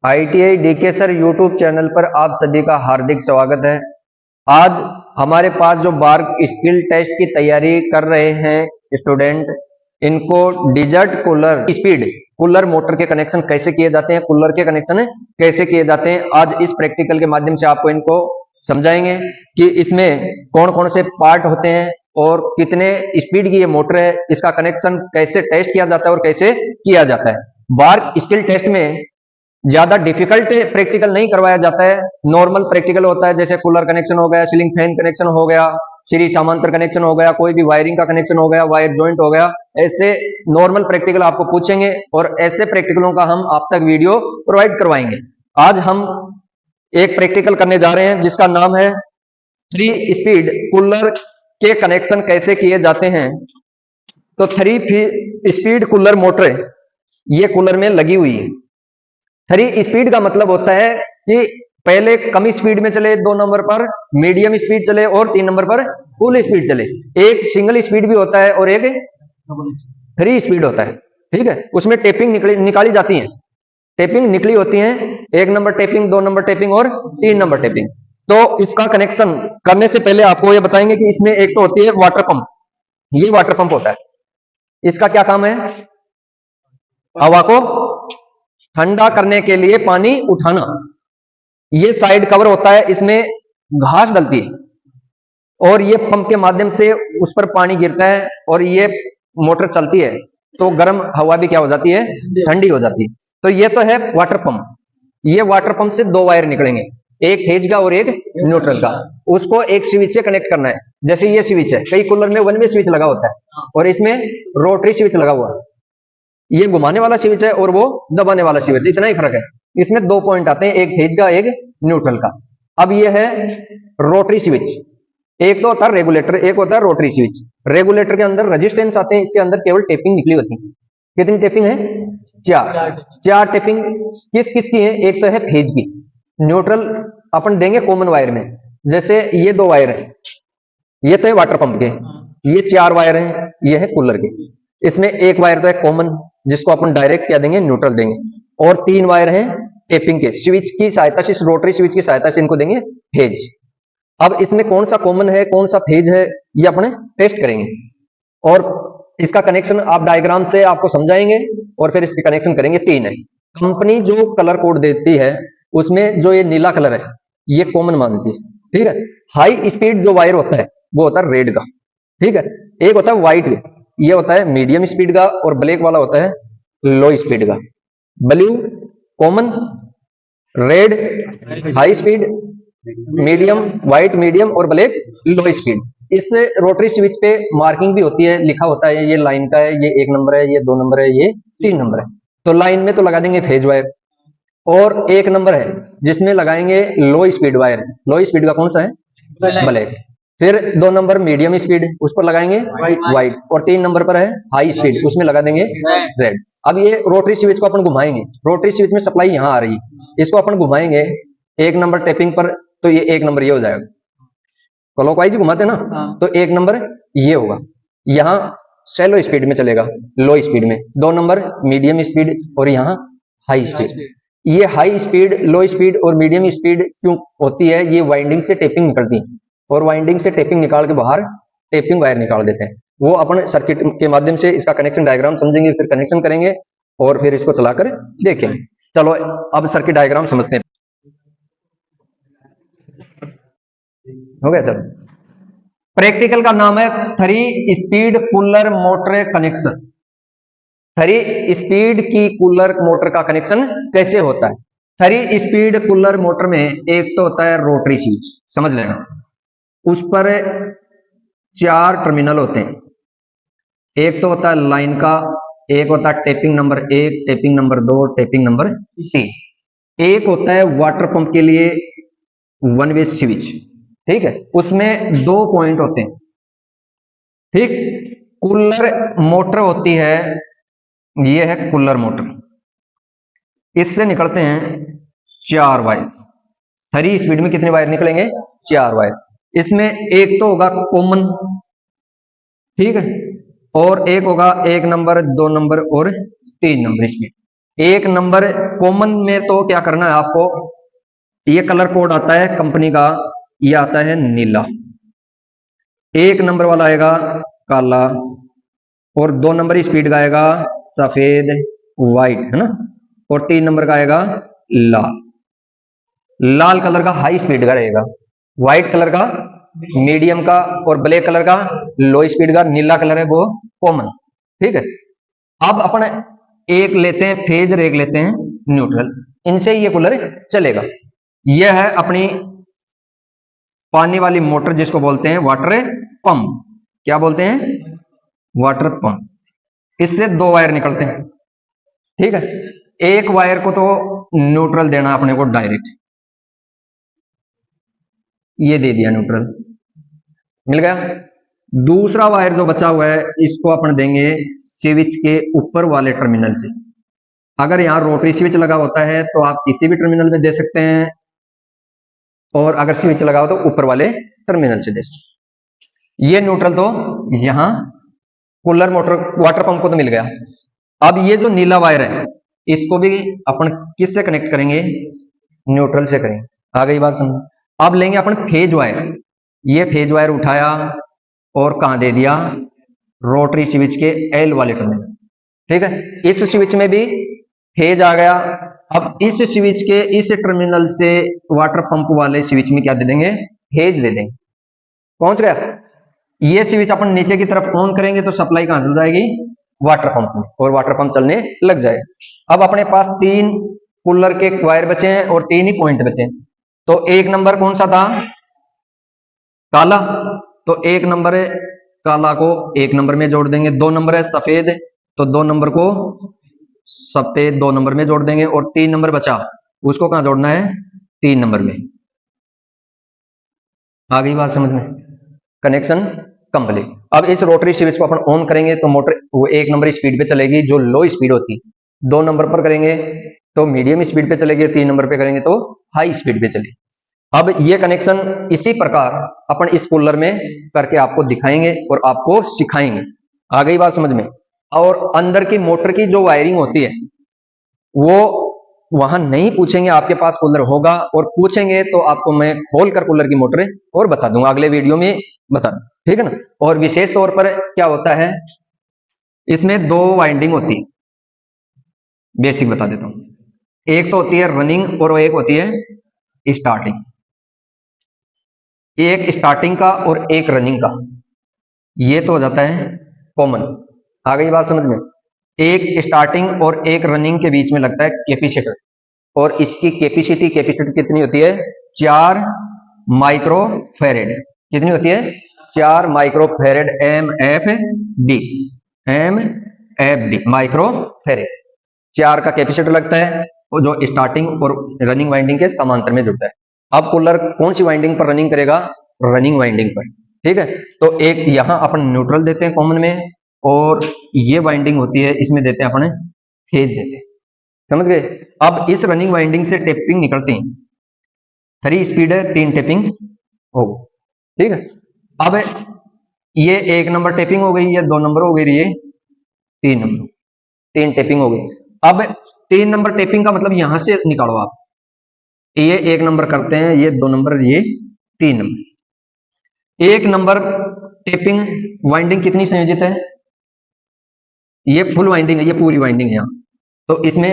ITI DK sir YouTube channel पर आप सभी का हार्दिक स्वागत है। आज हमारे पास जो बार्क स्किल टेस्ट की तैयारी कर रहे हैं स्टूडेंट, इनको desert cooler speed cooler motor के कनेक्शन कैसे किए जाते हैं, कूलर के कनेक्शन कैसे किए जाते हैं, आज इस प्रैक्टिकल के माध्यम से आपको इनको समझाएंगे कि इसमें कौन कौन से पार्ट होते हैं और कितने स्पीड की ये मोटर है, इसका कनेक्शन कैसे टेस्ट किया जाता है और कैसे किया जाता है। बार्क स्किल टेस्ट में ज्यादा डिफिकल्ट प्रैक्टिकल नहीं करवाया जाता है, नॉर्मल प्रैक्टिकल होता है, जैसे कूलर कनेक्शन हो गया, सीलिंग फैन कनेक्शन हो गया, सीरीज समांतर कनेक्शन हो गया, कोई भी वायरिंग का कनेक्शन हो गया, वायर जॉइंट हो गया। ऐसे नॉर्मल प्रैक्टिकल आपको पूछेंगे और ऐसे प्रैक्टिकलों का हम आप तक वीडियो प्रोवाइड करवाएंगे। आज हम एक प्रैक्टिकल करने जा रहे हैं जिसका नाम है 3 स्पीड कूलर के कनेक्शन कैसे किए जाते हैं। तो 3 स्पीड कूलर मोटर ये कूलर में लगी हुई है। 3 स्पीड का मतलब होता है कि पहले कम स्पीड में चले, 2 नंबर पर मीडियम स्पीड चले और 3 नंबर पर फुल स्पीड चले। एक सिंगल स्पीड भी होता है और एक 3 स्पीड होता है। ठीक है, उसमें टेपिंग निकाली जाती है, टेपिंग निकली होती है, 1 नंबर टेपिंग, 2 नंबर टेपिंग और 3 नंबर टेपिंग। तो इसका कनेक्शन करने से पहले आपको ये बताएंगे कि इसमें एक तो होती है वाटर पंप। ये वाटर पंप होता है, इसका क्या काम है? हवा को ठंडा करने के लिए पानी उठाना। ये साइड कवर होता है, इसमें घास डलती है और ये पंप के माध्यम से उस पर पानी गिरता है और ये मोटर चलती है तो गर्म हवा भी क्या हो जाती है? ठंडी हो जाती है। तो ये तो है वाटर पंप। ये वाटर पंप से 2 वायर निकलेंगे, एक फेज का और एक न्यूट्रल का। उसको एक स्विच से कनेक्ट करना है। जैसे ये स्विच है, कई कूलर में 1 वे स्विच लगा होता है और इसमें रोटरी स्विच लगा हुआ है। ये घुमाने वाला स्विच है और वो दबाने वाला स्विच, इतना ही फर्क है। इसमें 2 पॉइंट आते हैं, एक फेज का एक न्यूट्रल का। अब ये है रोटरी स्विच। एक तो होता है रेगुलेटर, एक होता है रोटरी स्विच। रेगुलेटर के अंदर रेजिस्टेंस आते हैं, इसके अंदर केवल टेपिंग निकली होती है। कितनी टेपिंग है? 4 टेपिंग। किस किस की है? एक तो है फेज की, न्यूट्रल अपन देंगे कॉमन वायर में। जैसे ये 2 वायर है, ये तो है वाटर पंप के, ये 4 वायर हैं, ये है कूलर के। इसमें एक वायर तो है कॉमन जिसको अपन डायरेक्ट क्या देंगे? न्यूट्रल देंगे। और 3 वायर हैं टेपिंग के, स्विच की सहायता से, रोटरी स्विच की सहायता से इनको देंगे फेज। अब इसमें कौन सा कॉमन है, कौन सा फेज है, ये अपने टेस्ट करेंगे और इसका कनेक्शन आप डायग्राम से आपको समझाएंगे और फिर इसके कनेक्शन करेंगे। 3 है। कंपनी जो कलर कोड देती है उसमें जो ये नीला कलर है ये कॉमन मानती है। ठीक है। हाई स्पीड जो वायर होता है वो होता है रेड का। ठीक है। एक होता है व्हाइट, ये होता है मीडियम स्पीड का, और ब्लैक वाला होता है लो स्पीड का। Blue common, red high speed, medium white medium और ब्लैक लो स्पीड। इस रोटरी स्विच पे मार्किंग भी होती है, लिखा होता है ये लाइन का है, ये 1 नंबर है, ये 2 नंबर है, ये 3 नंबर है। तो लाइन में तो लगा देंगे फेज वायर, और 1 नंबर है जिसमें लगाएंगे लो स्पीड वायर। लो स्पीड का कौन सा है? ब्लैक। फिर 2 नंबर मीडियम स्पीड, उस पर लगाएंगे व्हाइट, और 3 नंबर पर है हाई स्पीड, उसमें लगा देंगे रेड। अब ये रोटरी स्विच को अपन घुमाएंगे, रोटरी स्विच में सप्लाई यहां आ रही है, इसको अपन घुमाएंगे 1 नंबर टैपिंग पर, तो ये 1 नंबर ये हो जाएगा। क्लॉकवाइज घुमाते ना, तो 1 नंबर ये होगा, यहाँ सेलो स्पीड में चलेगा, लो स्पीड में। 2 नंबर मीडियम स्पीड और यहाँ हाई स्पीड। ये हाई स्पीड, लो स्पीड और मीडियम स्पीड क्यों होती है? ये वाइंडिंग से टेपिंग निकलती है और वाइंडिंग से टेपिंग निकाल के बाहर टेपिंग वायर निकाल देते हैं। वो अपन सर्किट के माध्यम से इसका कनेक्शन डायग्राम समझेंगे, फिर कनेक्शन करेंगे और फिर इसको चलाकर देखेंगे। चलो अब सर्किट डायग्राम समझते हैं। हो गया? चलो, प्रैक्टिकल का नाम है 3 speed cooler motor connection. 3 speed की कूलर मोटर का कनेक्शन कैसे होता है? 3 स्पीड कूलर मोटर में एक तो होता है रोटरी स्विच, समझ लेना। उस पर 4 टर्मिनल होते हैं, एक तो होता है लाइन का, एक होता है tapping number 1, tapping number 2, tapping number 3। एक होता है वाटर पंप के लिए 1 वे स्विच। ठीक है, उसमें 2 पॉइंट होते हैं। ठीक, कूलर मोटर होती है, ये है कूलर मोटर, इससे निकलते हैं 4 वायर। 3 स्पीड में कितने वायर निकलेंगे? 4 वायर। इसमें एक तो होगा कॉमन, ठीक है, और एक होगा 1 नंबर, 2 नंबर और 3 नंबर स्पीड। एक नंबर कॉमन में तो क्या करना है आपको, ये कलर कोड आता है कंपनी का, ये आता है नीला, एक नंबर वाला आएगा काला, और 2 नंबर स्पीड का आएगा सफेद व्हाइट, है ना, और 3 नंबर का आएगा लाल। लाल कलर का हाई स्पीड का रहेगा, व्हाइट कलर का मीडियम का, और ब्लैक कलर का लो स्पीड का, नीला कलर है वो कॉमन। ठीक है, अब अपन एक लेते हैं फेज और एक लेते हैं न्यूट्रल, इनसे ये कूलर चलेगा। यह है अपनी पानी वाली मोटर जिसको बोलते हैं वाटर पंप। क्या बोलते हैं? Water pump. इससे 2 वायर निकलते हैं। ठीक है, एक वायर को तो न्यूट्रल देना अपने को डायरेक्ट, ये दे दिया न्यूट्रल, मिल गया। दूसरा वायर जो बचा हुआ है इसको अपन देंगे स्विच के ऊपर वाले टर्मिनल से। अगर यहां रोटरी स्विच लगा होता है तो आप किसी भी टर्मिनल में दे सकते हैं, और अगर स्विच लगा हो तो ऊपर वाले टर्मिनल से दे सकते। ये न्यूट्रल तो यहां कूलर मोटर वाटर पंप को तो मिल गया। अब ये जो नीला वायर है इसको भी अपन किससे कनेक्ट करेंगे? न्यूट्रल से करेंगे। आ गई बात समझ? अब लेंगे अपन फेज वायर, ये फेज वायर उठाया और कहां दे दिया? रोटरी स्विच के एल वाले टर्मिनल। ठीक है, इस स्विच में भी फेज आ गया। अब इस स्विच के इस टर्मिनल से वाटर पंप वाले स्विच में क्या दे देंगे? फेज दे देंगे। पहुंच गया। ये स्विच अपन नीचे की तरफ ऑन करेंगे तो सप्लाई कहां चल जाएगी? वाटर पंप में, और वाटर पंप चलने लग जाएगा। अब अपने पास 3 कूलर के वायर बचे हैं और 3 ही पॉइंट बचे हैं। तो 1 नंबर कौन सा था? काला, तो 1 नंबर काला को 1 नंबर में जोड़ देंगे। 2 नंबर है सफेद, तो 2 नंबर को सफेद 2 नंबर में जोड़ देंगे, और 3 नंबर बचा उसको कहां जोड़ना है? 3 नंबर में। आ गई बात समझ में? Connection complete. अब इस रोटरी स्विच को अपन ऑन करेंगे तो मोटर वो 1 नंबर स्पीड पे चलेगी जो लो स्पीड होती। 2 नंबर पर करेंगे तो मीडियम स्पीड पे चलेगी, 3 नंबर पे करेंगे तो हाई स्पीड पे चलेगी। अब ये कनेक्शन इसी प्रकार अपन इस कूलर में करके आपको दिखाएंगे और आपको सिखाएंगे। आ गई बात समझ में? और अंदर की मोटर की जो वायरिंग होती है वो वहां नहीं पूछेंगे, आपके पास कूलर होगा, और पूछेंगे तो आपको मैं खोल कर कूलर की मोटर और बता दूंगा, अगले वीडियो में बता दूंगा। ठीक है ना। और विशेष तौर पर क्या होता है, इसमें 2 वाइंडिंग होती है, बेसिक बता देता हूं। एक तो होती है रनिंग और एक होती है स्टार्टिंग। एक स्टार्टिंग का और एक रनिंग का, ये तो हो जाता है कॉमन। आ गई बात समझ में? एक स्टार्टिंग और एक रनिंग के बीच में लगता है कैपेसिटर, और इसकी कैपेसिटी कितनी होती है? 4 माइक्रो फेरेड। कितनी होती है? 4 micro फेरेड, M F D micro फेरेड। 4 का कैपेसिटर लगता है, और जो स्टार्टिंग और रनिंग वाइंडिंग के समांतर में जुड़ता है। अब कूलर कौन सी वाइंडिंग पर रनिंग करेगा? रनिंग वाइंडिंग पर। ठीक है, तो एक यहां अपन न्यूट्रल देते हैं कॉमन में, और ये वाइंडिंग होती है इसमें देते हैं अपन फेज देते हैं। समझ गए? अब इस रनिंग वाइंडिंग से टेपिंग निकलती है, 3 स्पीड है, 3 टेपिंग हो। ठीक है, अब ये 1 नंबर टेपिंग हो गई, ये 2 नंबर हो गई, ये 3 नंबर, 3 टेपिंग हो गई। अब 3 नंबर टेपिंग का मतलब यहां से निकालो आप, ये 1 नंबर करते हैं, ये 2 नंबर, ये 3 नंबर। 1 नंबर टेपिंग वाइंडिंग कितनी संयोजित है? ये फुल वाइंडिंग है, ये पूरी वाइंडिंग है यहाँ, तो इसमें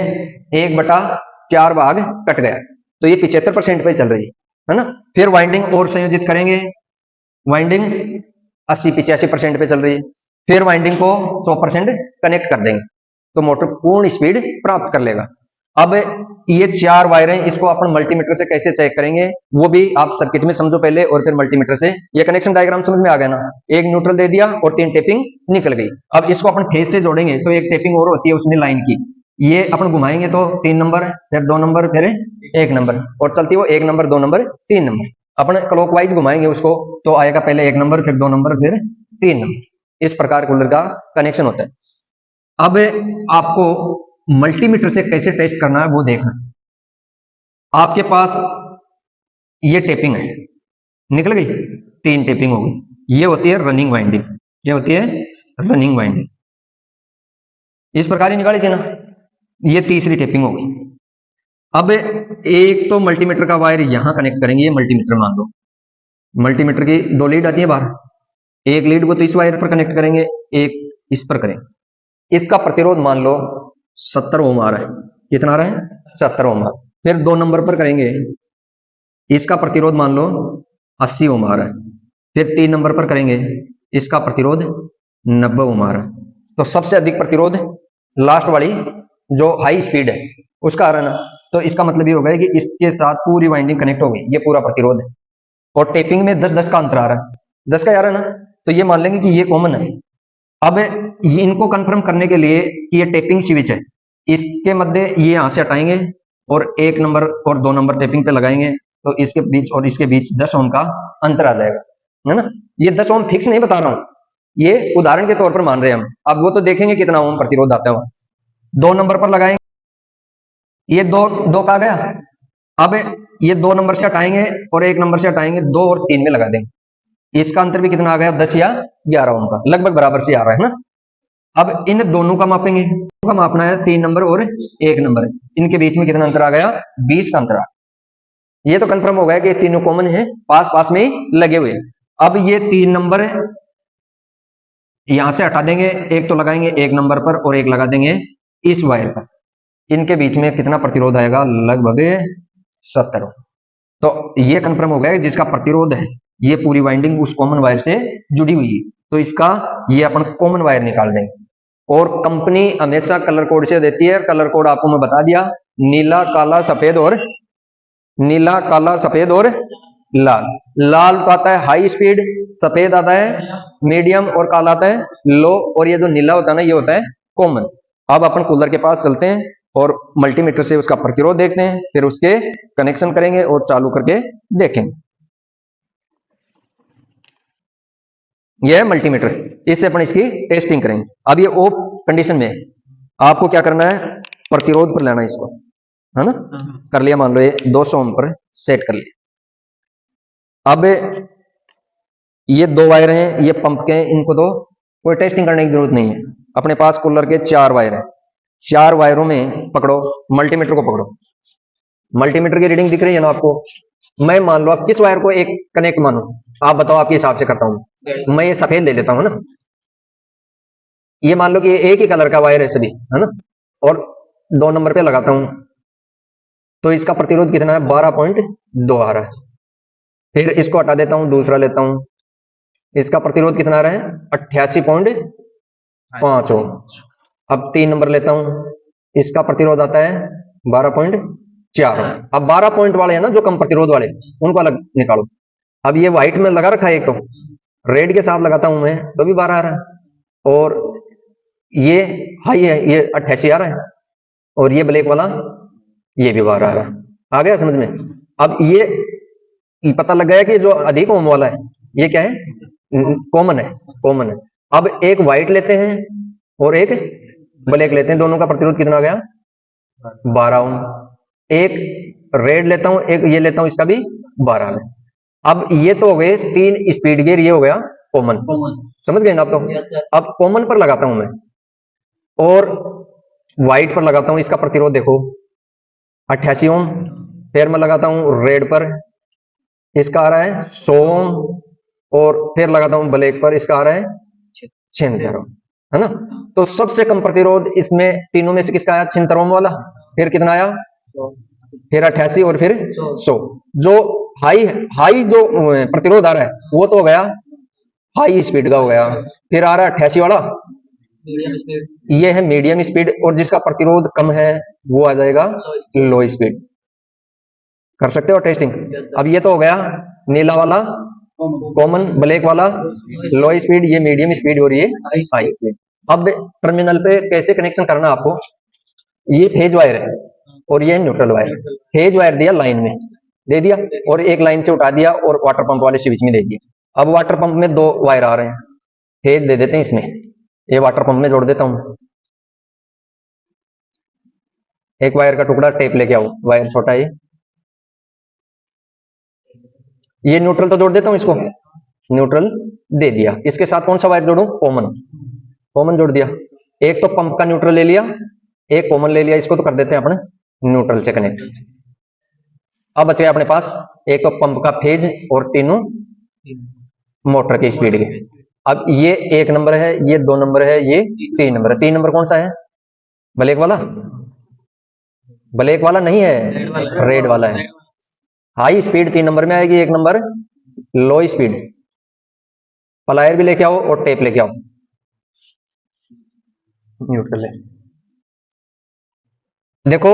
1/4 भाग कट गया, तो ये 75% पे चल रही है ना। फिर वाइंडिंग और संयोजित करेंगे, वाइंडिंग 80-85% पे चल रही है, फिर वाइंडिंग को 100% कनेक्ट कर देंगे तो मोटर पूर्ण स्पीड प्राप्त कर लेगा। अब ये 4 वायरें, इसको अपन मल्टीमीटर से कैसे चेक करेंगे वो भी आप सर्किट में समझो पहले, और फिर मल्टीमीटर से। ये कनेक्शन डायग्राम समझ में आ गया ना? एक न्यूट्रल दे दिया और 3 टेपिंग निकल गई। अब इसको अपन फेज से जोड़ेंगे तो एक टेपिंग और होती है उसमें लाइन की, ये अपन घुमाएंगे तो 3 नंबर, फिर 2 नंबर, फिर 1 नंबर, और चलती वो 1 नंबर, 2 नंबर, 3 नंबर। अपन क्लॉकवाइज घुमाएंगे उसको तो आएगा पहले 1 नंबर, फिर 2 नंबर, फिर 3 नंबर। इस प्रकार कूलर का कनेक्शन होता है। अब आपको मल्टीमीटर से कैसे टेस्ट करना है वो देखना। आपके पास ये टेपिंग है, निकल गई, 3 टेपिंग हो गई, ये होती है रनिंग वाइंडिंग, ये होती है रनिंग वाइंडिंग। इस प्रकार ही निकाली थी ना। ये तीसरी टेपिंग होगी। अब एक तो मल्टीमीटर का वायर यहां कनेक्ट करेंगे, ये मल्टीमीटर मान लो, मल्टीमीटर की दो लीड आती है बाहर, एक लीड को तो इस वायर पर कनेक्ट करेंगे, एक इस पर करेंगे। इसका प्रतिरोध मान लो 70 ओम आ रहा है। कितना आ रहा है? 70 ओम आ रहा है। फिर 2 नंबर पर करेंगे, इसका प्रतिरोध मान लो 80 ओम आ रहा है। फिर 3 नंबर पर करेंगे, इसका प्रतिरोध 90 ओम आ रहा है। तो सबसे अधिक प्रतिरोध लास्ट वाली जो हाई स्पीड है उसका आ रहा है ना, तो इसका मतलब ये होगा कि इसके साथ पूरी वाइंडिंग कनेक्ट हो गई, ये पूरा प्रतिरोध है। और टेपिंग में 10-10 का अंतर आ रहा है, 10 का आ रहा है ना, तो ये मान लेंगे कि ये कॉमन है। अब इनको कंफर्म करने के लिए कि ये टेपिंग स्विच है, इसके मध्य ये यहां से हटाएंगे और 1 नंबर और 2 नंबर टेपिंग पे लगाएंगे, तो इसके बीच और इसके बीच 10 ओम का अंतर आ जाएगा, है ना। ये 10 ओम फिक्स नहीं बता रहा हूं, ये उदाहरण के तौर पर मान रहे हैं हम। अब वो तो देखेंगे कितना ओम प्रतिरोध आता है। 2 नंबर पर लगाएंगे, ये दो का गया। अब ये 2 नंबर से हटाएंगे और 1 नंबर से हटाएंगे, 2 और 3 में लगा देंगे। इसका अंतर भी कितना आ गया? 10 या 11 ओम का, लगभग बराबर से आ रहा है ना। अब इन दोनों का मापेंगे, का मापना है 3 नंबर और 1 नंबर, इनके बीच में कितना अंतर आ गया? 20 का अंतर आ। ये तो कंफर्म हो गया कि तीनों कॉमन है, पास पास में ही लगे हुए। अब ये 3 नंबर यहां से हटा देंगे, एक तो लगाएंगे 1 नंबर पर और एक लगा देंगे इस वायर पर। इनके बीच में कितना प्रतिरोध आएगा? लगभग 70 ओम। तो ये कंफर्म हो गया जिसका प्रतिरोध है ये पूरी वाइंडिंग उस कॉमन वायर से जुड़ी हुई है, तो इसका ये अपन कॉमन वायर निकाल देंगे। और कंपनी हमेशा कलर कोड से देती है, कलर कोड आपको मैं बता दिया, नीला काला सफेद और नीला काला सफेद और लाल। लाल तो आता है हाई स्पीड, सफेद आता है मीडियम और काला आता है लो, और ये जो नीला होता है ना ये होता है कॉमन। अब अपन कूलर के पास चलते हैं और मल्टीमीटर से उसका प्रतिरोध देखते हैं, फिर उसके कनेक्शन करेंगे और चालू करके देखेंगे। यह है मल्टीमीटर, इससे अपन इसकी टेस्टिंग करेंगे। अब ये ऑफ कंडीशन में आपको क्या करना है? प्रतिरोध पर लेना है इसको, है ना। कर लिया, मान लो ये 200 ओम पर सेट कर लिया। अब ये 2 वायर हैं, ये पंप के हैं, इनको तो कोई टेस्टिंग करने की जरूरत नहीं है। अपने पास कूलर के 4 वायर हैं, 4 वायरों में पकड़ो, मल्टीमीटर को पकड़ो। मल्टीमीटर की रीडिंग दिख रही है ना आपको। मैं मान लो आप किस वायर को एक कनेक्ट मानो, आप बताओ, आपके हिसाब से करता हूं मैं। ये सफेद ले लेता हूं ना, ये मान लो कि एक ही कलर का वायर है सभी, है ना, और 2 नंबर पे लगाता हूं, तो इसका प्रतिरोध कितना है? 12.2 आ रहा है। फिर इसको हटा देता हूं, दूसरा लेता हूं, इसका प्रतिरोध कितना आ रहा है? 88.5 ओम। अब 3 नंबर लेता हूं, इसका प्रतिरोध आता है 12.4 ओम। अब 12 पॉइंट वाले हैं ना जो कम प्रतिरोध वाले, उनको अलग निकालो। अब ये व्हाइट में लगा रखा है, एक तो रेड के साथ लगाता हूं मैं तो भी 12 आ रहा है, और ये हाई है, ये 88 आ रहा है, और ये ब्लैक वाला ये भी 12 आ रहा है। आ गया समझ में? अब ये पता लग गया कि जो अधिक ओम वाला है ये क्या है? कॉमन है, कॉमन है। अब एक व्हाइट लेते हैं और एक ब्लैक लेते हैं, दोनों का प्रतिरोध कितना आ गया? 12 ओम। एक रेड लेता हूं, एक ये लेता हूं, इसका भी 12 में। अब ये तो हो गए 3 स्पीड गियर, ये हो गया कॉमन, समझ गए ना आप तो। अब कॉमन पर लगाता हूं मैं और व्हाइट पर लगाता हूं, इसका प्रतिरोध देखो 88 ओम। फिर मैं लगाता हूं रेड पर, इसका आ रहा है 100 ओम, और फिर लगाता हूं ब्लैक पर, इसका आ रहा है 76 ओम, है ना। तो सबसे कम प्रतिरोध इसमें तीनों में से किसका आया? 76 ओम वाला। फिर कितना आया? फिर 88 और फिर 100। जो हाई जो प्रतिरोध आ रहा है वो तो हो गया हाई स्पीड का हो गया। फिर आ रहा है 88 वाला, ये है मीडियम स्पीड, और जिसका प्रतिरोध कम है वो आ जाएगा लो स्पीड। कर सकते हो टेस्टिंग। अब ये तो हो गया नीला वाला कॉमन, ब्लैक वाला लो स्पीड, ये मीडियम स्पीड और ये हाई स्पीड। अब टर्मिनल पे कैसे कनेक्शन करना आपको? ये फेज वायर है और ये न्यूट्रल वायर। फेज वायर दिया लाइन में दे दिया, और एक लाइन से उठा दिया और वाटर पंप वाले स्विच में दे दिया। अब वाटर पंप में 2 वायर आ रहे हैं, फेज दे देते हैं इसमें, ये वाटर पंप में जोड़ देता हूं। एक वायर का टुकड़ा टेप लेके आऊं, वायर छोटा है, ये न्यूट्रल तो जोड़ देता हूं, इसको न्यूट्रल दे दिया। इसके साथ कौन सा वायर जोड़ूं? कॉमन, कॉमन जोड़ दिया। एक तो पंप का न्यूट्रल ले लिया एक कॉमन ले लिया, इसको तो कर देते हैं अपने न्यूट्रल से कनेक्ट। अब बच गया अपने पास एक तो पंप का फेज और तीनों मोटर की स्पीड के। अब ये 1 नंबर है, ये 2 नंबर है, ये 3 नंबर है। 3 नंबर कौन सा है? ब्लैक वाला? ब्लैक वाला नहीं है, रेड वाला है। हाई स्पीड 3 नंबर में आएगी, 1 नंबर लो स्पीड। प्लायर भी लेके आओ और टेप लेके आओ। न्यूट्रल है, देखो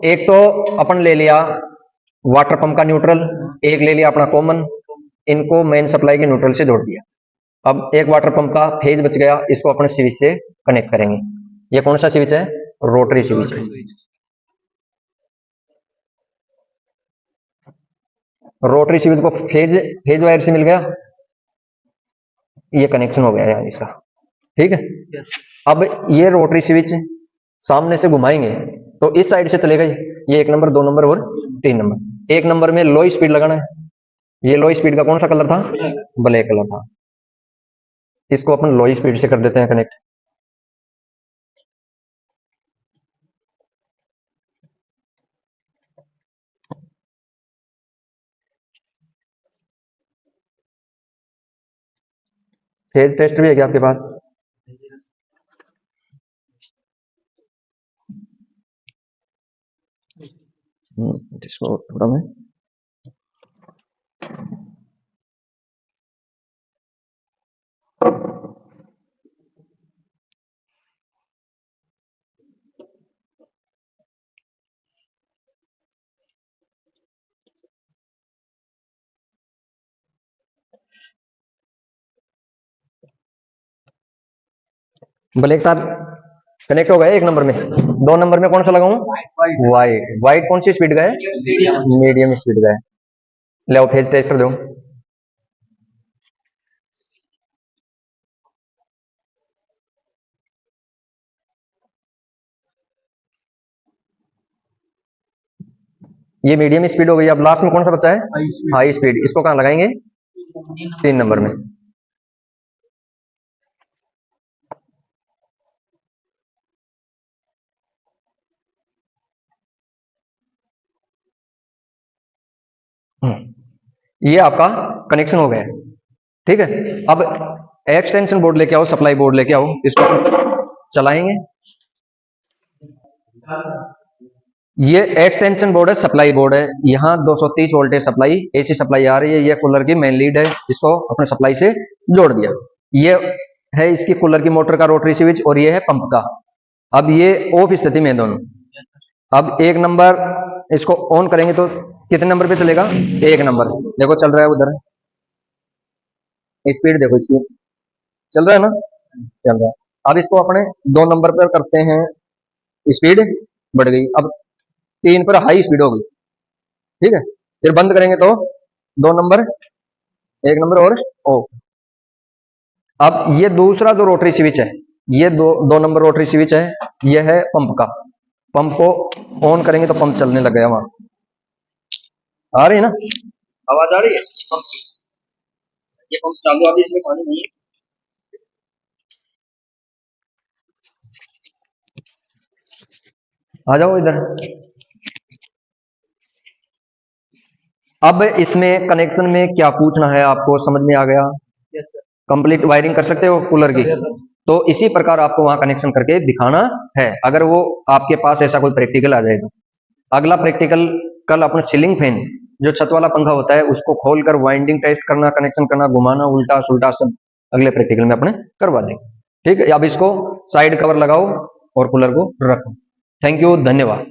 एक तो अपन ले लिया वाटर पंप का न्यूट्रल, एक ले लिया अपना कॉमन, इनको मेन सप्लाई के न्यूट्रल से जोड़ दिया। अब एक वाटर पंप का फेज बच गया, इसको अपने स्विच से कनेक्ट करेंगे। ये कौन सा स्विच है? रोटरी स्विच है। रोटरी स्विच को फेज वायर से मिल गया, ये कनेक्शन हो गया यार इसका, ठीक है। अब ये रोटरी स्विच सामने से घुमाएंगे तो इस साइड से चलेगा ये 1 नंबर, 2 नंबर और 3 नंबर। 1 नंबर में लो स्पीड लगाना है, ये लो स्पीड का कौन सा कलर था? ब्लैक कलर था। इसको अपन लो स्पीड से कर देते हैं कनेक्ट। फेज टेस्ट भी है क्या आपके पास? इसको थोड़ा मैं ब्लैक तार कनेक्ट हो गया 1 नंबर में। 2 नंबर में कौन सा लगाऊं? वाइट। वाइट कौन सी स्पीड का है? मीडियम स्पीड का है। ले आओ फेज टेस्ट कर दो। ये मीडियम स्पीड हो गई। अब लास्ट में कौन सा बचा है? High speed. इसको कहां लगाएंगे? 3 नंबर में। ये आपका कनेक्शन हो गया है, ठीक है। अब एक्सटेंशन बोर्ड लेके आओ, सप्लाई बोर्ड लेके आओ, इसको चलाएंगे। ये एक्सटेंशन बोर्ड है, सप्लाई बोर्ड है। यहाँ 230 वोल्टेज सप्लाई एसी सप्लाई आ रही है। ये कूलर की मेन लीड है, इसको अपने सप्लाई से जोड़ दिया। ये है इसकी कूलर की मोटर का रोटरी स्विच और ये है पंप का। अब ये ऑफ स्थिति में है दोनों। अब 1 नंबर इसको ऑन करेंगे तो कितने नंबर पे चलेगा? 1 नंबर। देखो चल रहा है उधर, स्पीड देखो इसकी, चल रहा है ना? चल रहा है। अब इसको अपने 2 नंबर पर करते हैं, स्पीड बढ़ गई। अब 3 पर हाई स्पीड हो गई, ठीक है। फिर बंद करेंगे तो 2 नंबर, 1 नंबर और ऑफ। अब ये दूसरा जो रोटरी स्विच है, ये 2 नंबर रोटरी स्विच है, ये है पंप का। पंप को ऑन करेंगे तो पंप चलने लग गया। वहां आ रही है ना आवाज? आ रही है पंप की? ये पंप चालू, अभी इसमें पानी नहीं है। आ जाओ इधर। अब इसमें कनेक्शन में क्या पूछना है आपको, समझ में आ गया? कंप्लीट वायरिंग कर सकते हो कूलर की? तो इसी प्रकार आपको वहां कनेक्शन करके दिखाना है, अगर वो आपके पास ऐसा कोई प्रैक्टिकल आ जाएगा। अगला प्रैक्टिकल कल अपना सीलिंग फैन, जो छत वाला पंखा होता है, उसको खोलकर वाइंडिंग टेस्ट करना, कनेक्शन करना, घुमाना, उल्टा सुल्टा सब अगले प्रैक्टिकल में अपने करवा देंगे, ठीक है। अब इसको साइड कवर लगाओ और कूलर को रखो। थैंक यू, धन्यवाद।